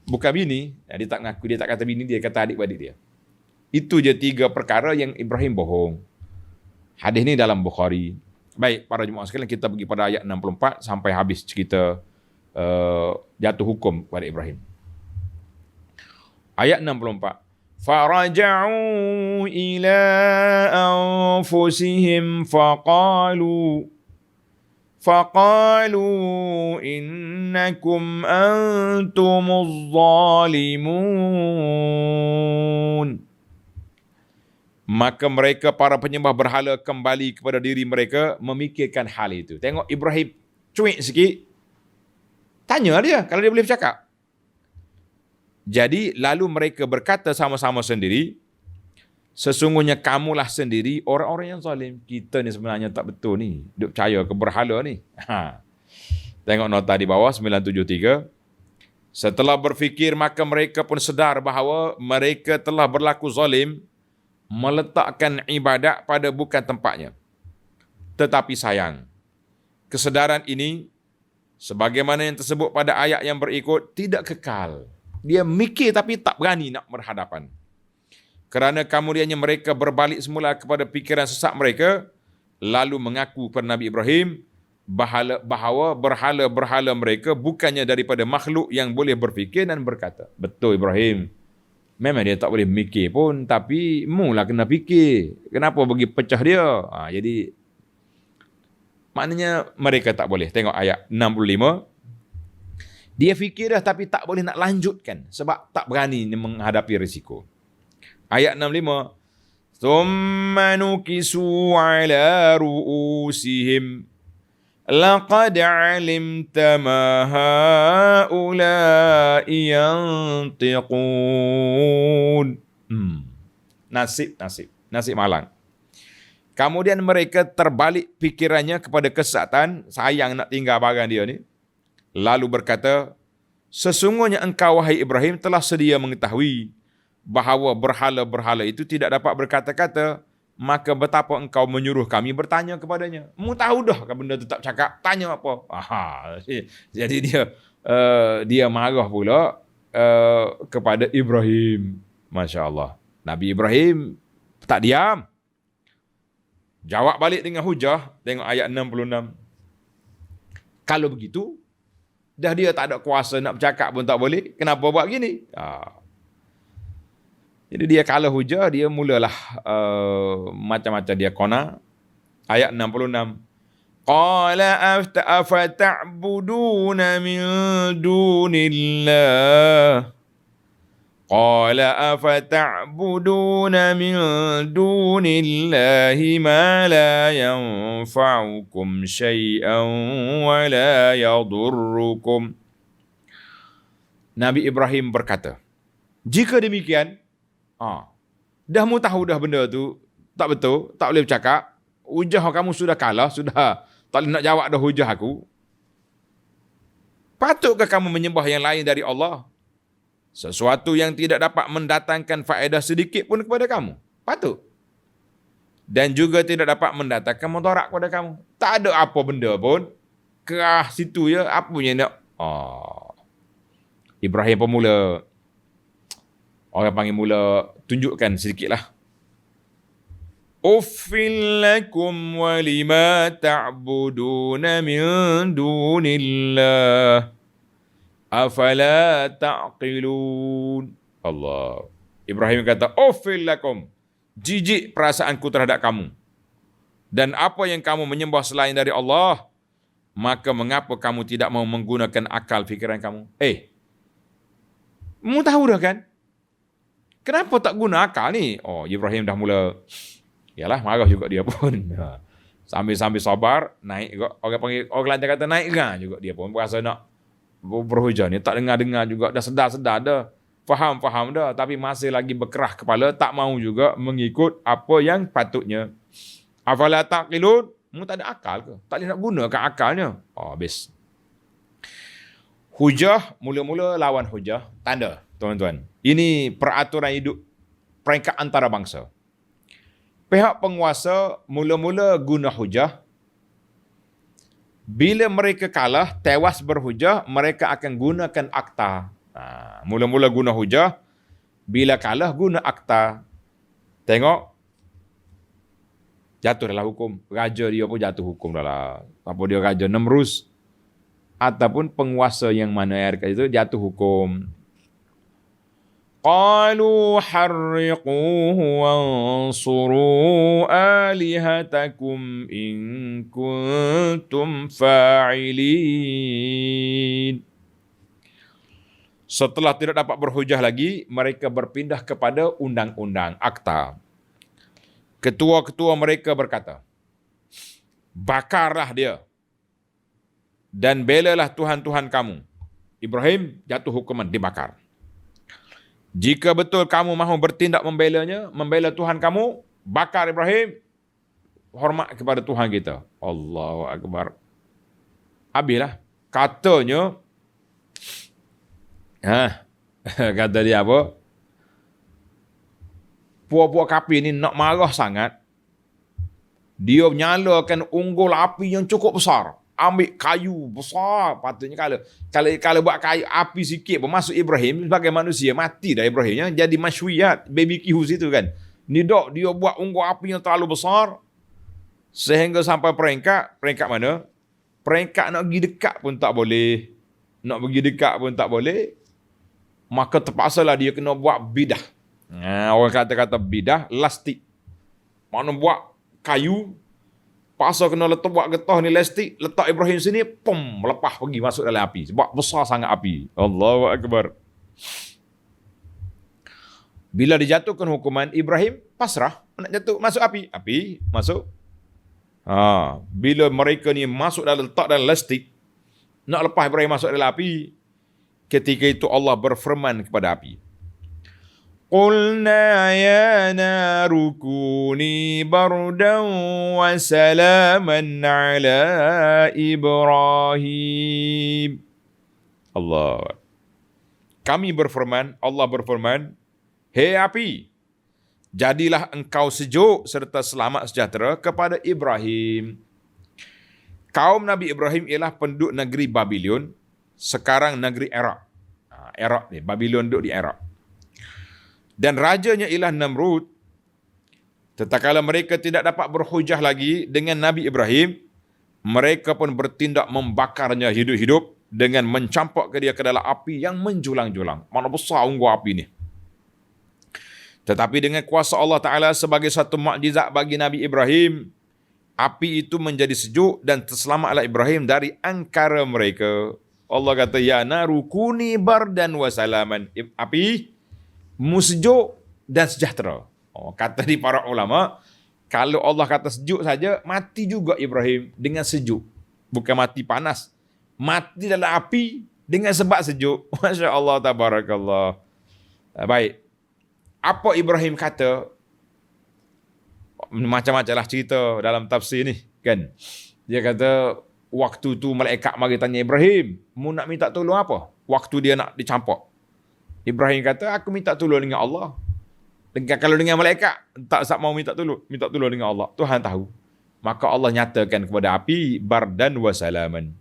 bukan bini. Dia tak ngaku, dia tak kata bini dia, kata adik-beradik dia. Itu je 3 perkara yang Ibrahim bohong. Hadis ni dalam Bukhari. Baik, para jemaah sekalian, kita pergi pada ayat 64 sampai habis cerita jatuh hukum kepada Ibrahim. Ayat 64. Faraja'u ila anfusihim faqalu innakum antumuz zalimun. Maka mereka para penyembah berhala kembali kepada diri mereka memikirkan hal itu. Tengok Ibrahim cuik sikit. Tanya dia kalau dia boleh bercakap. Jadi lalu mereka berkata sama-sama sendiri, sesungguhnya kamulah sendiri orang-orang yang zalim. Kita ni sebenarnya tak betul ni. Duk percaya ke berhala ni. Tengok nota di bawah 973. Setelah berfikir maka mereka pun sedar bahawa mereka telah berlaku zalim, meletakkan ibadat pada bukan tempatnya. Tetapi sayang, kesedaran ini sebagaimana yang tersebut pada ayat yang berikut tidak kekal. Dia mikir tapi tak berani nak berhadapan. Kerana kemudiannya mereka berbalik semula kepada fikiran sesat mereka, lalu mengaku kepada Nabi Ibrahim bahawa berhala-berhala mereka bukannya daripada makhluk yang boleh berfikir dan berkata. Betul Ibrahim. Memang dia tak boleh mikir pun, tapi mula kena fikir. Kenapa bagi pecah dia? Jadi maknanya mereka tak boleh. Tengok ayat 65. Dia fikir dah tapi tak boleh nak lanjutkan sebab tak berani menghadapi risiko. Ayat 65. Thumma nukisu ala ru'usihim laqad alimta ma haula'i yantiqun. Nasib malang. Kemudian mereka terbalik fikirannya kepada kesesatan, sayang nak tinggal barang dia ni. Lalu berkata, sesungguhnya engkau wahai Ibrahim telah sedia mengetahui bahawa berhala-berhala itu tidak dapat berkata-kata, maka betapa engkau menyuruh kami bertanya kepadanya. Mu tahu dah kan benda tu tak cakap, tanya apa? Jadi dia marah pula. kepada Ibrahim. Masya Allah. Nabi Ibrahim tak diam. Jawab balik dengan hujah. Tengok ayat 66. Kalau begitu, dah dia tak ada kuasa nak bercakap pun tak boleh. Kenapa buat gini? Jadi dia kalah hujah, dia mulalah macam-macam dia kona. Ayat 66. Qala afata'buduna min dunillah. Qala afata'buduna min dunillahi ma la yanfa'ukum syai'an wa la yadurrukum. Nabi Ibrahim berkata, jika demikian, dah mu tahu dah benda tu tak betul, tak boleh bercakap, hujah kamu sudah kalah, sudah tak boleh nak jawab dah hujah aku. Patutkah kamu menyembah yang lain dari Allah? Sesuatu yang tidak dapat mendatangkan faedah sedikit pun kepada kamu. Patut. Dan juga tidak dapat mendatangkan mudarat kepada kamu. Tak ada apa benda pun. Kerah situ ya, apa yang nak. Ibrahim pun mula, orang panggil mula, tunjukkan sedikitlah. Uffil lakum wa lima ta'buduna min dunillah. Afala ta'qilun. Allah. Ibrahim kata, uffil lakum. Jijik perasaanku terhadap kamu. Dan apa yang kamu menyembah selain dari Allah, maka mengapa kamu tidak mau menggunakan akal fikiran kamu? Mu tahu dah kan? Kenapa tak guna akal ni? Ibrahim dah mula, yalah, marah juga dia pun. Sambil-sambil sabar, naik juga. Orang panggil, orang Kelantan kata naik gah juga dia pun. Berasa nak berhujah ni, tak dengar-dengar juga, dah sedar-sedar dah, faham-faham dah, tapi masih lagi berkerah kepala, tak mau juga mengikut apa yang patutnya. Afala taqilun, mu tak ada akal ke? Tak boleh nak gunakan akalnya. Habis. Hujah, mula-mula lawan hujah, tanda, tuan-tuan. Ini peraturan hidup peringkat antara bangsa. Pihak penguasa mula-mula guna hujah. Bila mereka kalah, tewas berhujah, mereka akan gunakan akta. Mula-mula guna hujah, bila kalah guna akta. Tengok, jatuh dalam hukum. Raja dia pun jatuh hukum dalam. Apa dia Raja Namrus, ataupun penguasa yang mana yang dekat itu jatuh hukum. Qalu harriquhu wansuru alihatakum in kuntum fa'ilin. Setelah tidak dapat berhujah lagi, mereka berpindah kepada undang-undang akta. Ketua-ketua mereka berkata, bakarlah dia dan belalah Tuhan-Tuhan kamu. Ibrahim jatuh hukuman, dibakar. Jika betul kamu mahu bertindak membelanya, membela Tuhan kamu, bakar Ibrahim, hormat kepada Tuhan kita. Allahu Akbar. Habislah. Katanya, kata dia apa? Puak-puak kapi ni nak marah sangat. Dia menyalakan unggul api yang cukup besar. Ambil kayu besar, patutnya kalau buat kayu api sikit pun masuk Ibrahim sebagai manusia, mati dah Ibrahimnya, jadi masywiat, BBQ situ kan. Ni dok dia buat unggul api yang terlalu besar sehingga sampai peringkat mana? Peringkat nak pergi dekat pun tak boleh. Nak pergi dekat pun tak boleh. Maka terpaksalah dia kena buat bidah. Orang kata bidah, lastik. Mana buat kayu, pasal kena letak buat getah ni lastik, letak Ibrahim sini, pum, lepas pergi masuk dalam api. Sebab besar sangat api. Allahu Akbar. Bila dijatuhkan hukuman, Ibrahim pasrah, nak jatuh, masuk api. Api, masuk. Bila mereka ni masuk dalam, letak dalam lastik, nak lepas Ibrahim masuk dalam api, ketika itu Allah berfirman kepada api. Qulna ya naru kuni bardan wa salaman ala Ibrahim. Allah. Kami berfirman, Allah berfirman, hei api, jadilah engkau sejuk serta selamat sejahtera kepada Ibrahim. Kaum Nabi Ibrahim ialah penduduk negeri Babylon, sekarang negeri Iraq. Iraq ni. Babylon duduk di Iraq. Dan rajanya ialah Namrud. Tatkala mereka tidak dapat berhujah lagi dengan Nabi Ibrahim, mereka pun bertindak membakarnya hidup-hidup dengan mencampakkan dia ke dalam api yang menjulang-julang. Mana besar unggun api ni. Tetapi dengan kuasa Allah Ta'ala sebagai satu mukjizat bagi Nabi Ibrahim, api itu menjadi sejuk dan terselamatlah Ibrahim dari angkara mereka. Allah kata, ya naru kuni bardan wa salaman. Api, mu sejuk dan sejahtera. Kata di para ulama, kalau Allah kata sejuk saja, mati juga Ibrahim dengan sejuk. Bukan mati panas. Mati dalam api dengan sebab sejuk. Masya Allah, tabarakallah. Baik. Apa Ibrahim kata? Macam-macam lah cerita dalam tafsir ni, kan? Dia kata, waktu tu malaikat mari tanya Ibrahim, mu nak minta tolong apa? Waktu dia nak dicampak. Ibrahim kata, aku minta tolong dengan Allah. Kalau dengan malaikat, tak mau minta tolong dengan Allah. Tuhan tahu. Maka Allah nyatakan kepada api, bardan wa salaman.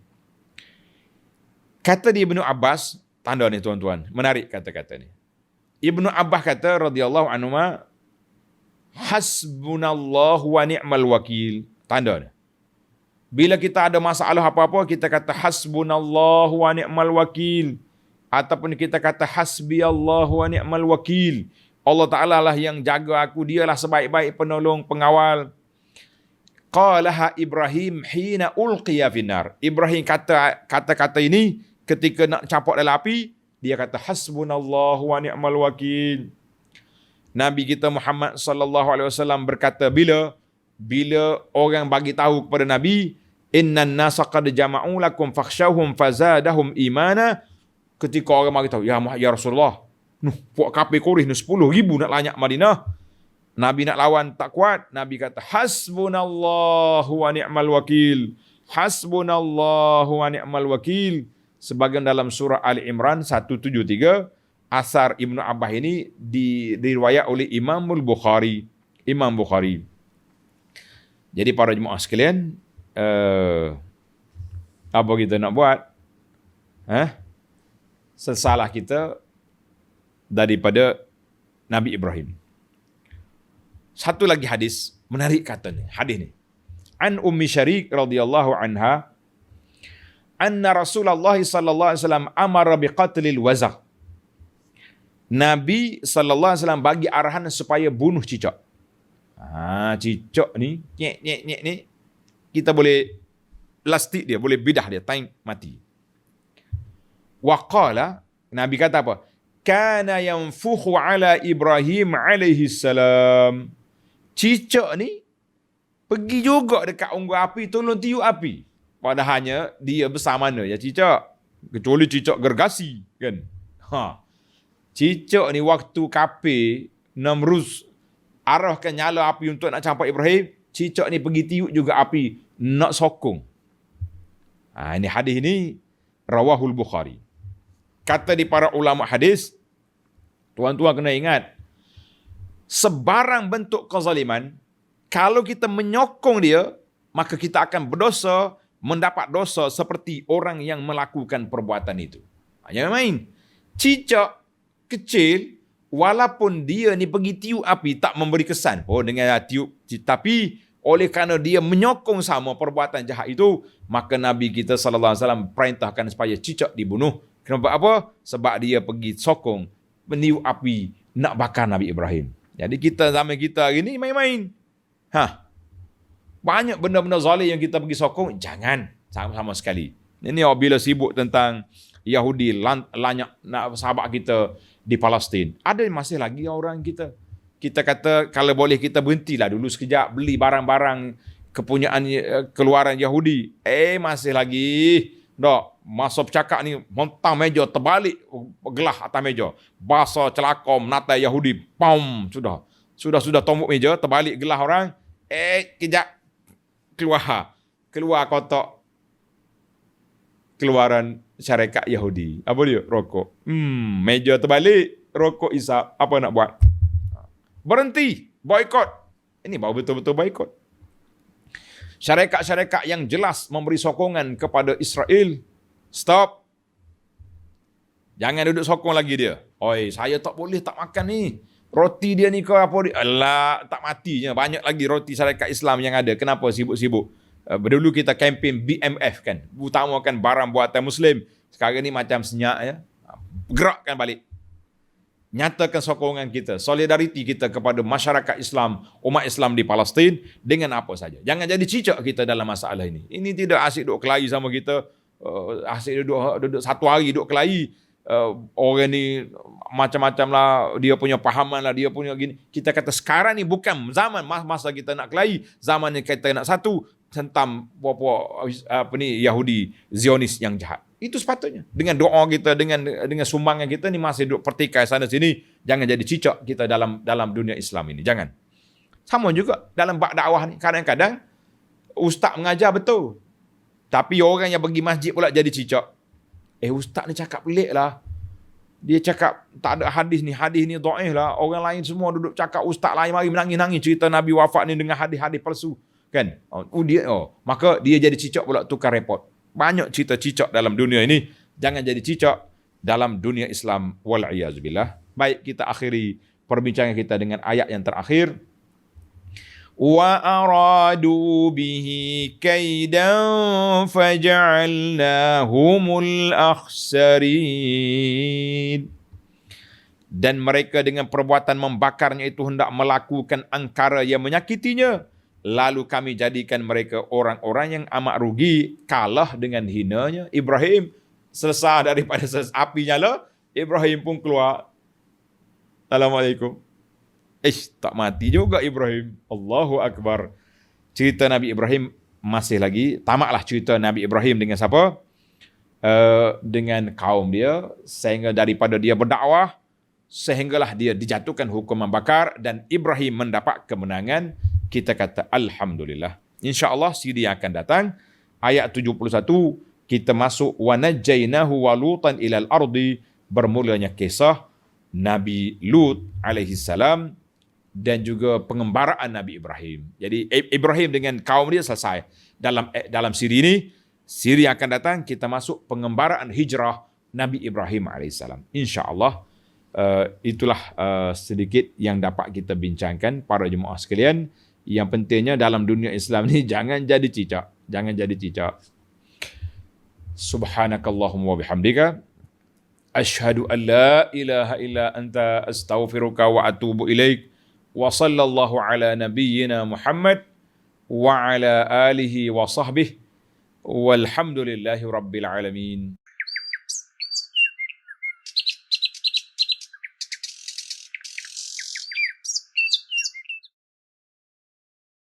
Kata di Ibnu Abbas, tanda ni tuan-tuan, menarik kata-kata ni. Ibnu Abbas kata, radhiyallahu anhu, hasbunallahu wa ni'mal wakil. Tanda ni. Bila kita ada masalah apa-apa, kita kata hasbunallahu wa ni'mal wakil. Ataupun kita kata hasbiyallahu wa ni'mal wakil. Allah Ta'ala lah yang jaga aku. Dialah sebaik-baik penolong, pengawal. Qalaha Ibrahim hina ulqiya finnar. Ibrahim kata-kata ini ketika nak campak dalam api. Dia kata hasbunallahu wa ni'mal wakil. Nabi kita Muhammad sallallahu alaihi wasallam berkata, bila orang bagi tahu kepada Nabi, innan nasa qad jama'u lakum fakhshawhum fazadahum imana. Ketika orang bagi tahu, ya Rasulullah, puak kafir Quraisy 10,000 nak lanyak Madinah. Nabi nak lawan tak kuat. Nabi kata hasbunallahu wa ni'mal wakil. Hasbunallahu wa ni'mal wakil. Sebagian dalam surah Ali Imran 173, asar Ibnu Abbas ini diriwayat oleh Imam Bukhari. Jadi para jemaah sekalian, apa kita nak buat? Sesalah kita daripada Nabi Ibrahim. Satu lagi hadis, menarik katanya, hadis ni. An Ummi Syarik radhiyallahu anha, anna Rasulullah sallallahu alaihi wasallam amara biqatlil wazaq. Nabi sallallahu alaihi wasallam bagi arahan supaya bunuh cicak. Cicak ni, nyek ni, kita boleh plastik dia, boleh bidah dia, time mati. Wa qala, Nabi kata apa? Kana yanfukhu ala Ibrahim alaihi salam. Cicak ni pergi juga dekat unggun api, tolong tiup api. Padahalnya dia besar mana ya cicak? Kecuali cicak gergasi, kan? Cicak ni waktu kafir Namrud arahkan nyala api untuk nak campak Ibrahim, cicak ni pergi tiup juga api, nak sokong. Ini hadis ni rawahul Bukhari. Kata di para ulama hadis, tuan-tuan kena ingat, sebarang bentuk kezaliman, kalau kita menyokong dia, maka kita akan berdosa, mendapat dosa seperti orang yang melakukan perbuatan itu. Jangan main. Cicak kecil, walaupun dia ni pergi tiup api, tak memberi kesan. Dengan tiup. Tapi oleh kerana dia menyokong sama perbuatan jahat itu, maka Nabi kita sallallahu alaihi wasallam perintahkan supaya cicak dibunuh. Kenapa apa? Sebab dia pergi sokong, meniup api, nak bakar Nabi Ibrahim. Jadi kita zaman kita hari ni main-main. Banyak benda-benda zalim yang kita pergi sokong, jangan sama-sama sekali. Ini bila sibuk tentang Yahudi lanyak nak sahabat kita di Palestin. Ada masih lagi orang kita. Kita kata kalau boleh kita berhentilah dulu sekejap beli barang-barang kepunyaan keluaran Yahudi. Masih lagi. Dok, masa bercakap ni montang meja terbalik gelah atas meja. Bahasa celakom natai Yahudi. Pam, sudah tombok meja terbalik gelah orang. Kejap keluar kotak keluaran syarikat Yahudi. Apa dia? Rokok. Meja terbalik, rokok isap. Apa nak buat? Berhenti, boikot. Ini baru betul-betul boikot. Syarikat-syarikat yang jelas memberi sokongan kepada Israel, stop. Jangan duduk sokong lagi dia. Oi, saya tak boleh tak makan ni. Roti dia ni kau apa dia? Alah, tak matinya. Banyak lagi roti syarikat Islam yang ada. Kenapa sibuk-sibuk? Dulu kita kempen BMF kan. Utamakan barang buatan Muslim. Sekarang ni macam senyap ya. Gerakkan balik. Nyatakan sokongan kita, solidariti kita kepada masyarakat Islam, umat Islam di Palestin dengan apa saja. Jangan jadi cicak kita dalam masalah ini. Ini tidak asyik duduk kelahi sama kita, asyik duduk satu hari duduk kelahi. Orang ni macam-macam lah, dia punya pahaman lah, dia punya gini. Kita kata sekarang ni bukan zaman masa kita nak kelahi, zaman ni kita nak satu tentang apa ni Yahudi Zionis yang jahat. Itu sepatutnya. Dengan doa kita, dengan sumbangan kita ni masih duduk pertikai sana sini, jangan jadi cicak kita dalam dunia Islam ini. Jangan. Sama juga dalam bab dakwah ni. Kadang-kadang ustaz mengajar betul. Tapi orang yang pergi masjid pula jadi cicak. Ustaz ni cakap pelik lah. Dia cakap tak ada hadis ni dhaif lah. Orang lain semua duduk cakap ustaz lain mari menangis-nangis cerita Nabi wafat ni dengan hadis-hadis palsu. Kan? Maka dia jadi cicak pula, tukar repot. Banyak cerita cicak dalam dunia ini. Jangan jadi cicak dalam dunia Islam. Wal'iyazubillah. Baik, kita akhiri perbincangan kita dengan ayat yang terakhir. Wa aradu bihi kaidan faja'alnahumul akhsarin. Dan mereka dengan perbuatan membakarnya itu hendak melakukan angkara yang menyakitinya. Lalu kami jadikan mereka orang-orang yang amat rugi, kalah dengan hinanya. Ibrahim selesai daripada api nyala, Ibrahim pun keluar. Assalamualaikum. Tak mati juga Ibrahim. Allahu Akbar. Cerita Nabi Ibrahim masih lagi. Tamatlah cerita Nabi Ibrahim dengan siapa? Dengan kaum dia. Sehingga daripada dia berdakwah, sehinggalah dia dijatuhkan hukuman bakar dan Ibrahim mendapat kemenangan. Kita kata Alhamdulillah. InsyaAllah siri yang akan datang, ayat 71, kita masuk wa najjaynahu wa lutan ilal ardi, bermulanya kisah Nabi Lut alaihi salam dan juga pengembaraan Nabi Ibrahim. Jadi Ibrahim dengan kaum dia selesai. Dalam siri ini, siri yang akan datang, kita masuk pengembaraan hijrah Nabi Ibrahim alaihi salam. InsyaAllah itulah sedikit yang dapat kita bincangkan para jemaah sekalian. Yang pentingnya dalam dunia Islam ni jangan jadi cicak. Jangan jadi cicak. Subhanakallahumma wa bihamdika. Ashhadu an la ilaha illa anta astaghfiruka wa atubu ilaik. Wa sallallahu ala nabiyyina Muhammad wa ala alihi wa sahbihi. Walhamdulillahi rabbil alamin.